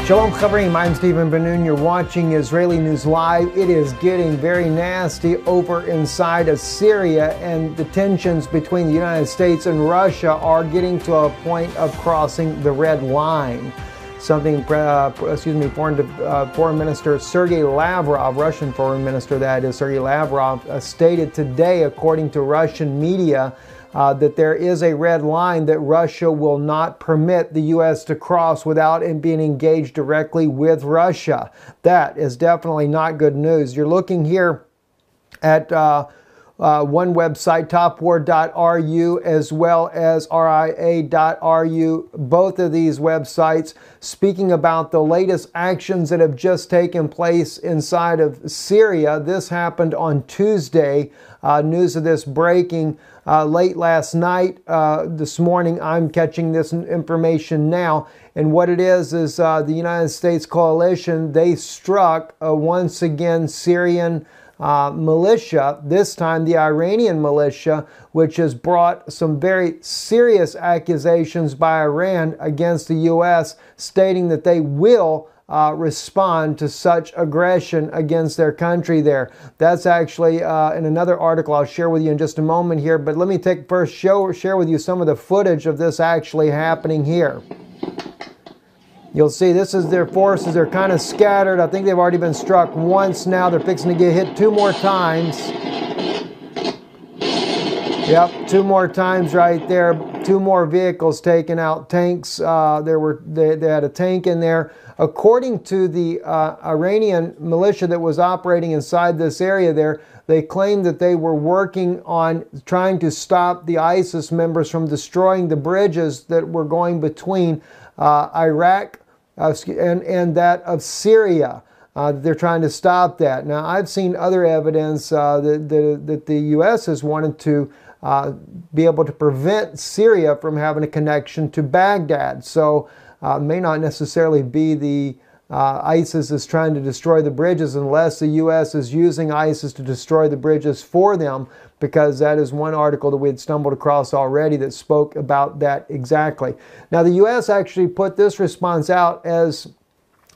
Shalom Chavrim, I'm Stephen Ben-Nun. You're watching Israeli News Live. It is getting very nasty over inside of Syria, and the tensions between the United States and Russia are getting to a point of crossing the red line. Something, Foreign Minister Sergei Lavrov, Russian Foreign Minister that is, Sergei Lavrov, stated today, according to Russian media, that there is a red line that Russia will not permit the U.S. to cross without being engaged directly with Russia. That is definitely not good news. You're looking here at one website, topwar.ru, as well as ria.ru, both of these websites speaking about the latest actions that have just taken place inside of Syria. This happened on Tuesday. News of this breaking late last night. This morning I'm catching this information now. And what it is the United States coalition, they struck once again Syrian militia, this time the Iranian militia, which has brought some very serious accusations by Iran against the U.S., stating that they will respond to such aggression against their country there. That's actually in another article I'll share with you in just a moment here, but let me share with you some of the footage of this actually happening here. You'll see this is their forces. They're kind of scattered. I think they've already been struck once now. They're fixing to get hit 2 more times. Yep, 2 more times right there. 2 more vehicles taken out. Tanks. They had a tank in there. According to the Iranian militia that was operating inside this area there, they claimed that they were working on trying to stop the ISIS members from destroying the bridges that were going between Iraq and that of Syria. They're trying to stop that. Now, I've seen other evidence that the U.S. has wanted to be able to prevent Syria from having a connection to Baghdad. So it may not necessarily be the ISIS is trying to destroy the bridges unless the U.S. is using ISIS to destroy the bridges for them, because that is one article that we had stumbled across already that spoke about that exactly. Now, the U.S. actually put this response out as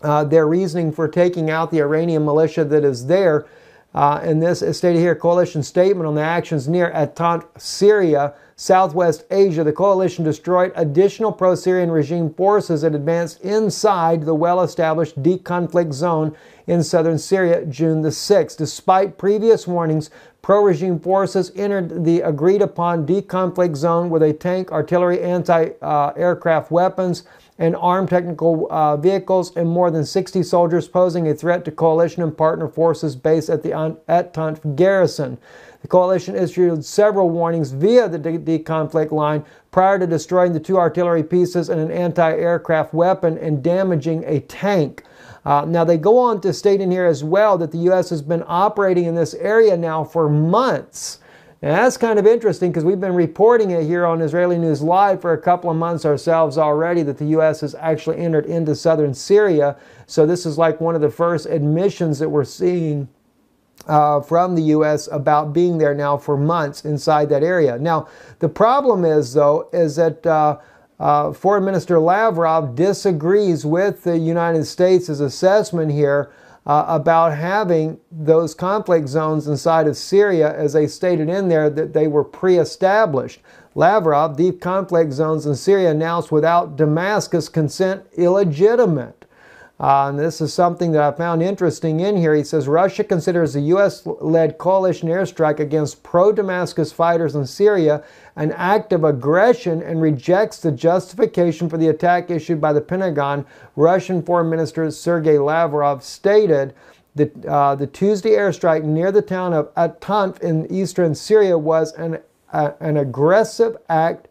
their reasoning for taking out the Iranian militia that is there. And this is stated here, coalition statement on the actions near Atant, Syria, Southwest Asia. The coalition destroyed additional pro-Syrian regime forces that advanced inside the well-established deconflict zone in southern Syria June the 6th. Despite previous warnings, pro-regime forces entered the agreed-upon deconflict zone with a tank, artillery, anti-aircraft weapons, and armed technical vehicles, and more than 60 soldiers, posing a threat to coalition and partner forces based at the Atant garrison. The coalition issued several warnings via the deconflict line prior to destroying the 2 artillery pieces and an anti-aircraft weapon and damaging a tank. Now, they go on to state in here as well that the U.S. has been operating in this area now for months. Now, that's kind of interesting because we've been reporting it here on Israeli News Live for a couple of months ourselves already that the U.S. has actually entered into southern Syria. So this is like one of the first admissions that we're seeing from the U.S. about being there now for months inside that area. Now, the problem is, though, is that Foreign Minister Lavrov disagrees with the United States' assessment here about having those conflict zones inside of Syria, as they stated in there, that they were pre-established. Lavrov, deep conflict zones in Syria announced without Damascus consent illegitimate. And this is something that I found interesting in here. He says Russia considers the U.S.-led coalition airstrike against pro-Damascus fighters in Syria an act of aggression and rejects the justification for the attack issued by the Pentagon. Russian Foreign Minister Sergei Lavrov stated that the Tuesday airstrike near the town of Atant in eastern Syria was an aggressive act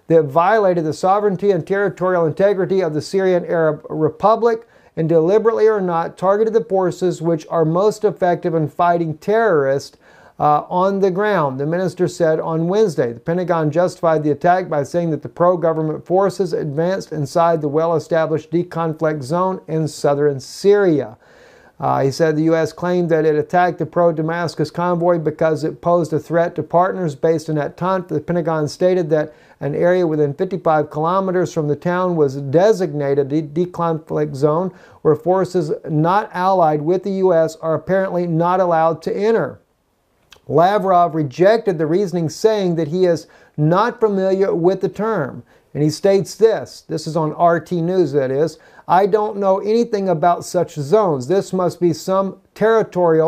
that violated the sovereignty and territorial integrity of the Syrian Arab Republic, and deliberately or not targeted the forces which are most effective in fighting terrorists on the ground, the minister said on Wednesday. The Pentagon justified the attack by saying that the pro-government forces advanced inside the well-established deconflict zone in southern Syria. He said the U.S. claimed that it attacked the pro-Damascus convoy because it posed a threat to partners based in Natanz. The Pentagon stated that an area within 55 kilometers from the town was designated a deconflict zone where forces not allied with the U.S. are apparently not allowed to enter. Lavrov rejected the reasoning, saying that he is not familiar with the term. And he states this is on RT News, that is, "I don't know anything about such zones. This must be some territory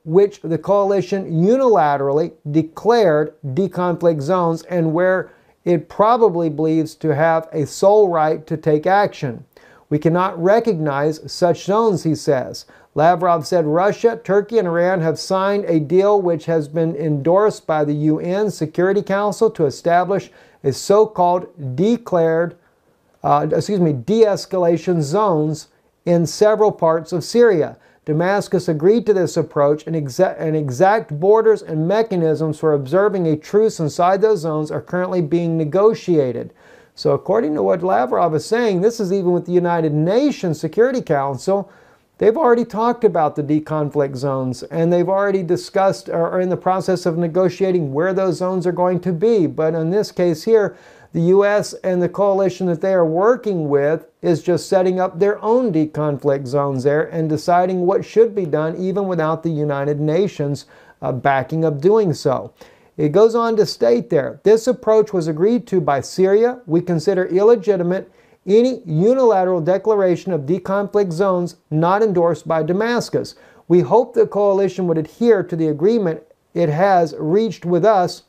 which the coalition unilaterally declared deconflict zones and where it probably believes to have a sole right to take action. We cannot recognize such zones," he says. Lavrov said Russia, Turkey, and Iran have signed a deal which has been endorsed by the UN Security Council to establish a so-called de-escalation zones in several parts of Syria. Damascus agreed to this approach, and exact borders and mechanisms for observing a truce inside those zones are currently being negotiated. So according to what Lavrov is saying, this is even with the United Nations Security Council. They've already talked about the deconflict zones, and they've already discussed or are in the process of negotiating where those zones are going to be. But in this case here, the U.S. and the coalition that they are working with is just setting up their own deconflict zones there and deciding what should be done even without the United Nations backing up doing so. It goes on to state there, this approach was agreed to by Syria. We consider illegitimate any unilateral declaration of deconflict zones not endorsed by Damascus. We hope the coalition would adhere to the agreement it has reached with us,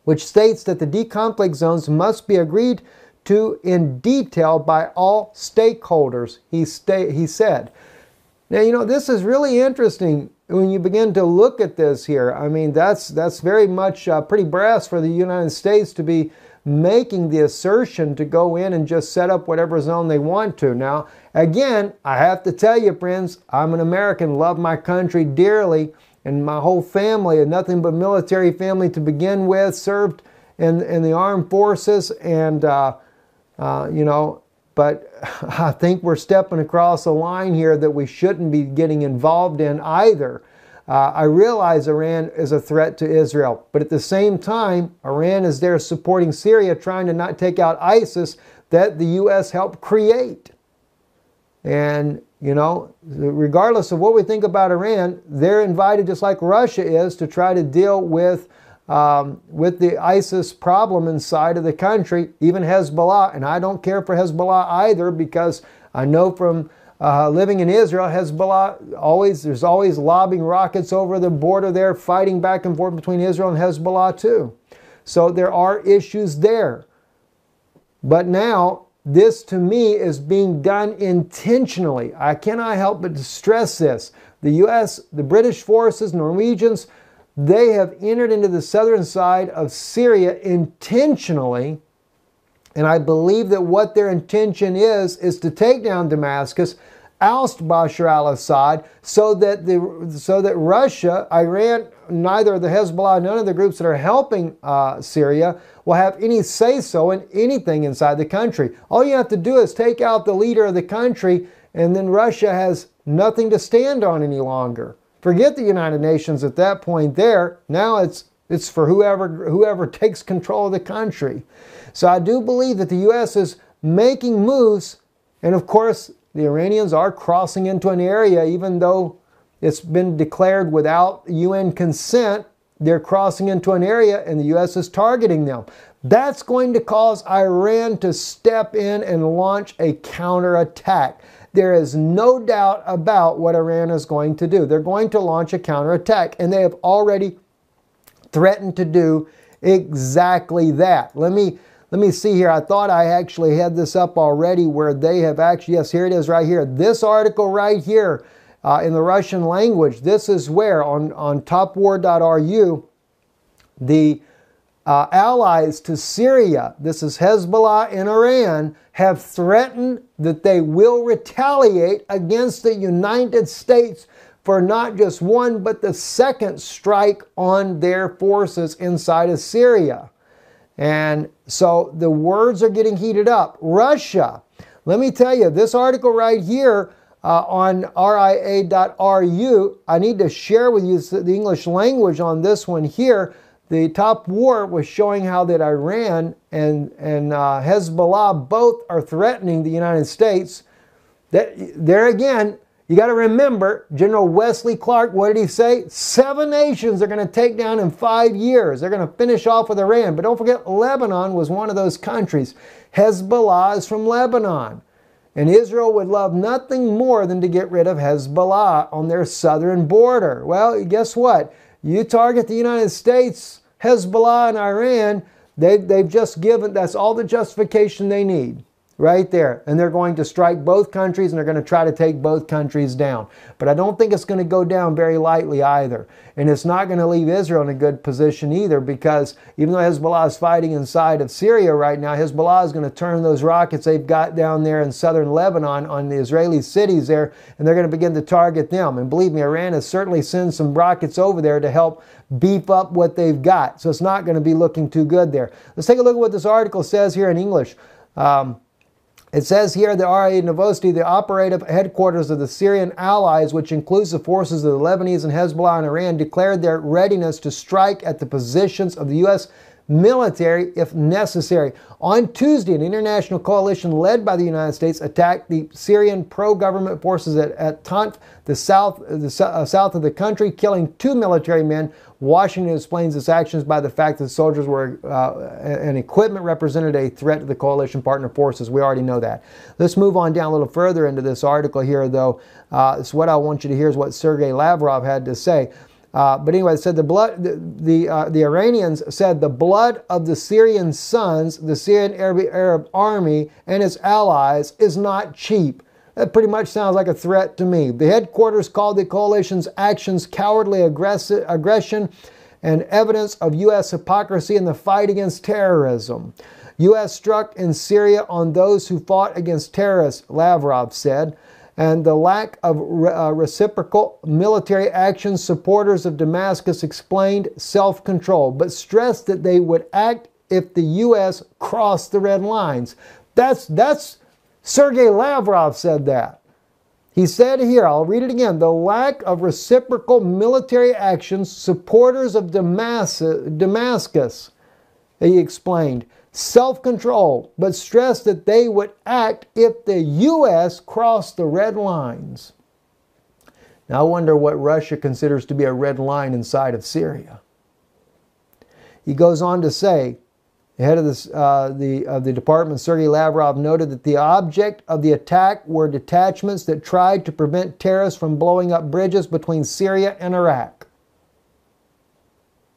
which states that the deconflict zones must be agreed to in detail by all stakeholders, he said. Now, you know, this is really interesting when you begin to look at this here. I mean, that's very much pretty brass for the United States to be making the assertion to go in and just set up whatever zone they want to. Now, again, I have to tell you, friends, I'm an American, love my country dearly, and my whole family, nothing but military family to begin with, served in the armed forces, and, you know, but I think we're stepping across a line here that we shouldn't be getting involved in either. I realize Iran is a threat to Israel, but at the same time, Iran is there supporting Syria, trying to not take out ISIS that the U.S. helped create. And, you know, regardless of what we think about Iran, they're invited, just like Russia is, to try to deal with the ISIS problem inside of the country, even Hezbollah. And I don't care for Hezbollah either, because I know from living in Israel, Hezbollah there's always lobbing rockets over the border there, fighting back and forth between Israel and Hezbollah too. So there are issues there. But now, this to me is being done intentionally. I cannot help but to stress this. The U.S., the British forces, Norwegians, they have entered into the southern side of Syria intentionally. And I believe that what their intention is to take down Damascus, oust Bashar al-Assad, so that Russia, Iran, neither of the Hezbollah, none of the groups that are helping Syria will have any say-so in anything inside the country. All you have to do is take out the leader of the country, and then Russia has nothing to stand on any longer. Forget the United Nations at that point there. Now it's for whoever takes control of the country. So I do believe that the U.S. is making moves, and of course the Iranians are crossing into an area, even though it's been declared without UN consent. They're crossing into an area and the U.S. is targeting them. That's going to cause Iran to step in and launch a counterattack. There is no doubt about what Iran is going to do. They're going to launch a counterattack, and they have already threatened to do exactly that. Let me see here. I thought I actually had this up already where they have actually, yes, here it is right here. This article right here in the Russian language, this is where on topwar.ru, the allies to Syria, this is Hezbollah and Iran, have threatened that they will retaliate against the United States for not just one, but the second strike on their forces inside of Syria. And so the words are getting heated up. Russia, let me tell you, this article right here on ria.ru. I need to share with you the English language on this one here. The top war was showing how that Iran and Hezbollah both are threatening the United States. There again, you got to remember, General Wesley Clark, what did he say? 7 nations are going to take down in 5 years. They're going to finish off with Iran. But don't forget, Lebanon was one of those countries. Hezbollah is from Lebanon. And Israel would love nothing more than to get rid of Hezbollah on their southern border. Well, guess what? You target the United States, Hezbollah, and Iran, they've just given, that's all the justification they need. Right there. And they're going to strike both countries, and they're going to try to take both countries down. But I don't think it's going to go down very lightly either. And it's not going to leave Israel in a good position either, because even though Hezbollah is fighting inside of Syria right now, Hezbollah is going to turn those rockets they've got down there in southern Lebanon on the Israeli cities there, and they're going to begin to target them. And believe me, Iran has certainly sent some rockets over there to help beef up what they've got. So it's not going to be looking too good there. Let's take a look at what this article says here in English. It says here the RIA Novosti, the operative headquarters of the Syrian allies, which includes the forces of the Lebanese and Hezbollah and Iran, declared their readiness to strike at the positions of the U.S. military if necessary. On Tuesday, an international coalition led by the United States attacked the Syrian pro-government forces at Tanf, the south of the country, killing 2 military men. Washington explains its actions by the fact that soldiers were and equipment represented a threat to the coalition partner forces. We already know that. Let's move on down a little further into this article here, though. So what I want you to hear is what Sergei Lavrov had to say. But anyway, it said the Iranians said the blood of the Syrian sons, the Syrian Arab army, and its allies is not cheap. That pretty much sounds like a threat to me. The headquarters called the coalition's actions cowardly aggression and evidence of U.S. hypocrisy in the fight against terrorism. U.S. struck in Syria on those who fought against terrorists, Lavrov said. And the lack of reciprocal military action, supporters of Damascus explained self-control, but stressed that they would act if the U.S. crossed the red lines. That's Sergei Lavrov said that. He said here, I'll read it again, the lack of reciprocal military actions, supporters of Damascus, he explained, self-control, but stressed that they would act if the U.S. crossed the red lines. Now I wonder what Russia considers to be a red line inside of Syria. He goes on to say, the head of the department, Sergei Lavrov, noted that the object of the attack were detachments that tried to prevent terrorists from blowing up bridges between Syria and Iraq.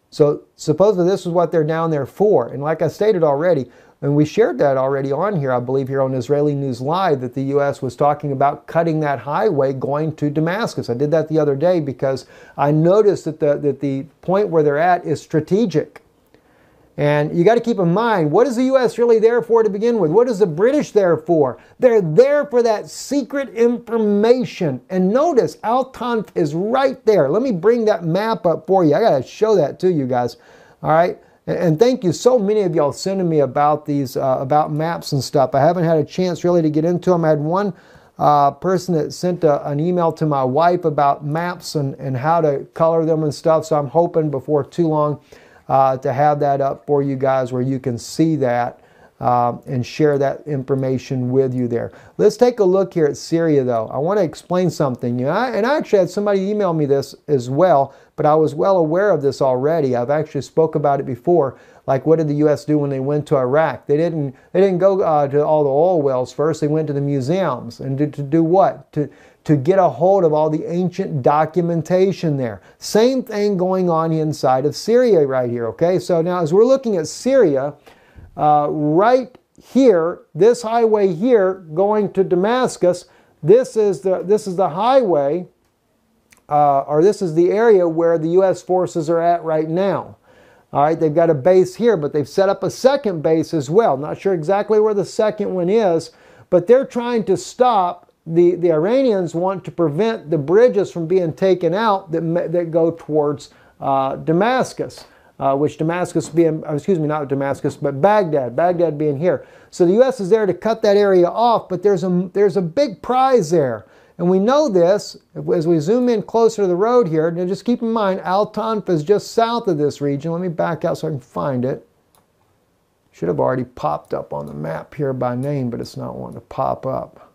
So supposedly this is what they're down there for. And like I stated already, and we shared that already on here, I believe here on Israeli News Live, that the U.S. was talking about cutting that highway going to Damascus. I did that the other day because I noticed that the point where they're at is strategic. And you got to keep in mind, what is the U.S. really there for to begin with? What is the British there for? They're there for that secret information. And notice, Al Tanf is right there. Let me bring that map up for you. I got to show that to you guys. All right. And thank you. So many of y'all sending me about these, about maps and stuff. I haven't had a chance really to get into them. I had one person that sent an email to my wife about maps and how to color them and stuff. So I'm hoping before too long to have that up for you guys where you can see that and share that information with you there. Let's take a look here at Syria, though. I want to explain something. And I actually had somebody email me this as well, but I was well aware of this already. I've actually spoke about it before. Like, what did the U.S. do when they went to Iraq? They didn't go to all the oil wells first. They went to the museums. And to do what? To get a hold of all the ancient documentation there. Same thing going on inside of Syria right here, okay? So now as we're looking at Syria, right here, this highway here going to Damascus, this is the highway, or this is the area where the U.S. forces are at right now. All right, they've got a base here, but they've set up a second base as well. Not sure exactly where the second one is, but they're trying to stop. The Iranians want to prevent the bridges from being taken out that go towards Damascus, which Damascus being, excuse me, not Damascus, but Baghdad being here. So the U.S. is there to cut that area off, but there's a big prize there. And we know this as we zoom in closer to the road here. Now just keep in mind, Al-Tanf is just south of this region. Let me back out so I can find it. Should have already popped up on the map here by name, but it's not wanting to pop up.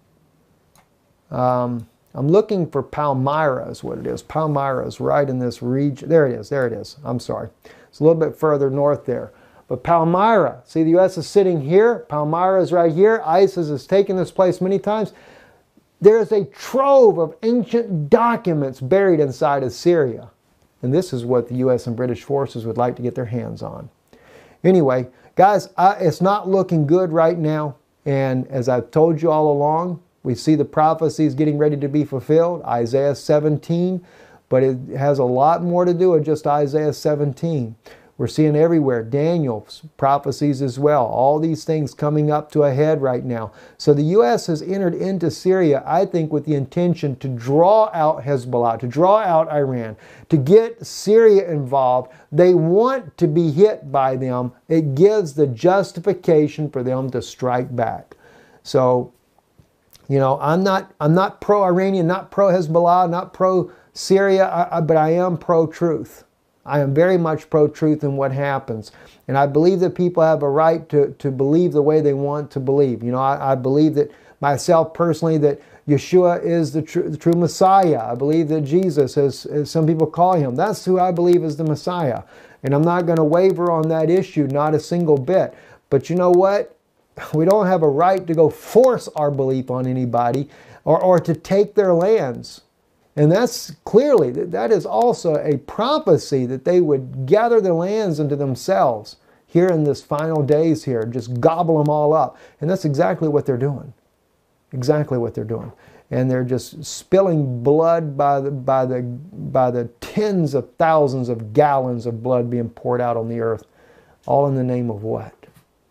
I'm looking for Palmyra is what it is. Palmyra is right in this region. There it is. There it is. I'm sorry. It's a little bit further north there. But Palmyra, see the U.S. is sitting here. Palmyra is right here. ISIS has taken this place many times. There is a trove of ancient documents buried inside of Syria. And this is what the U.S. and British forces would like to get their hands on. Anyway, guys, it's not looking good right now. And as I've told you all along, we see the prophecies getting ready to be fulfilled. Isaiah 17. But it has a lot more to do with just Isaiah 17. We're seeing everywhere, Daniel's prophecies as well. All these things coming up to a head right now. So the U.S. has entered into Syria, I think, with the intention to draw out Hezbollah, to draw out Iran, to get Syria involved. They want to be hit by them. It gives the justification for them to strike back. So, you know, I'm not pro-Iranian, not pro-Hezbollah, not pro-Syria, but I am pro-truth. I am very much pro-truth in what happens. And I believe that people have a right to believe the way they want to believe. You know, I believe that myself personally that Yeshua is the true Messiah. I believe that Jesus, as some people call him, that's who I believe is the Messiah. And I'm not going to waver on that issue, not a single bit. But you know what? We don't have a right to go force our belief on anybody or to take their lands. And that's clearly, that is also a prophecy that they would gather their lands into themselves here in this final days here, just gobble them all up. And that's exactly what they're doing. Exactly what they're doing. And they're just spilling blood by the tens of thousands of gallons of blood being poured out on the earth. All in the name of what?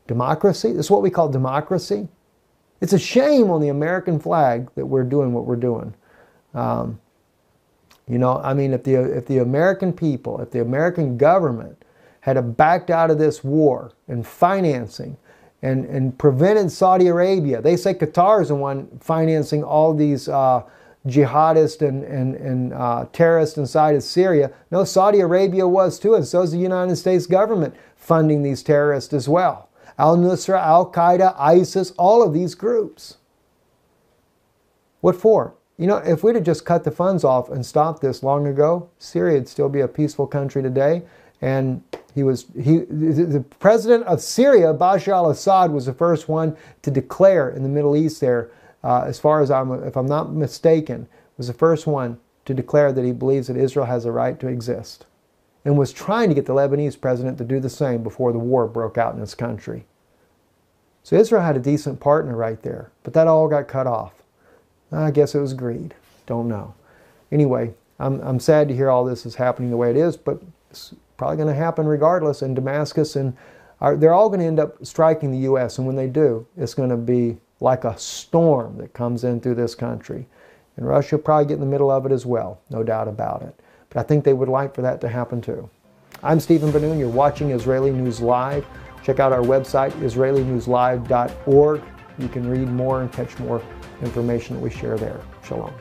Democracy? This is what we call democracy. It's a shame on the American flag that we're doing what we're doing. You know, I mean, if the American people, if the American government had backed out of this war and financing and prevented Saudi Arabia, they say Qatar is the one financing all these jihadists and terrorists inside of Syria. No, Saudi Arabia was too, and so is the United States government funding these terrorists as well. Al-Nusra, Al-Qaeda, ISIS, all of these groups. What for? You know, if we'd have just cut the funds off and stopped this long ago, Syria would still be a peaceful country today. And the president of Syria, Bashar al-Assad, was the first one to declare in the Middle East there, as far as if I'm not mistaken, was the first one to declare that he believes that Israel has a right to exist. And was trying to get the Lebanese president to do the same before the war broke out in his country. So Israel had a decent partner right there, but that all got cut off. I guess it was greed. Don't know. Anyway, I'm sad to hear all this is happening the way it is, but it's probably going to happen regardless. And Damascus and they're all going to end up striking the U.S. And when they do, it's going to be like a storm that comes in through this country. And Russia will probably get in the middle of it as well, no doubt about it. But I think they would like for that to happen too. I'm Stephen Ben-Nun. You're watching Israeli News Live. Check out our website, israelinewslive.org. You can read more and catch more information that we share there. Shalom.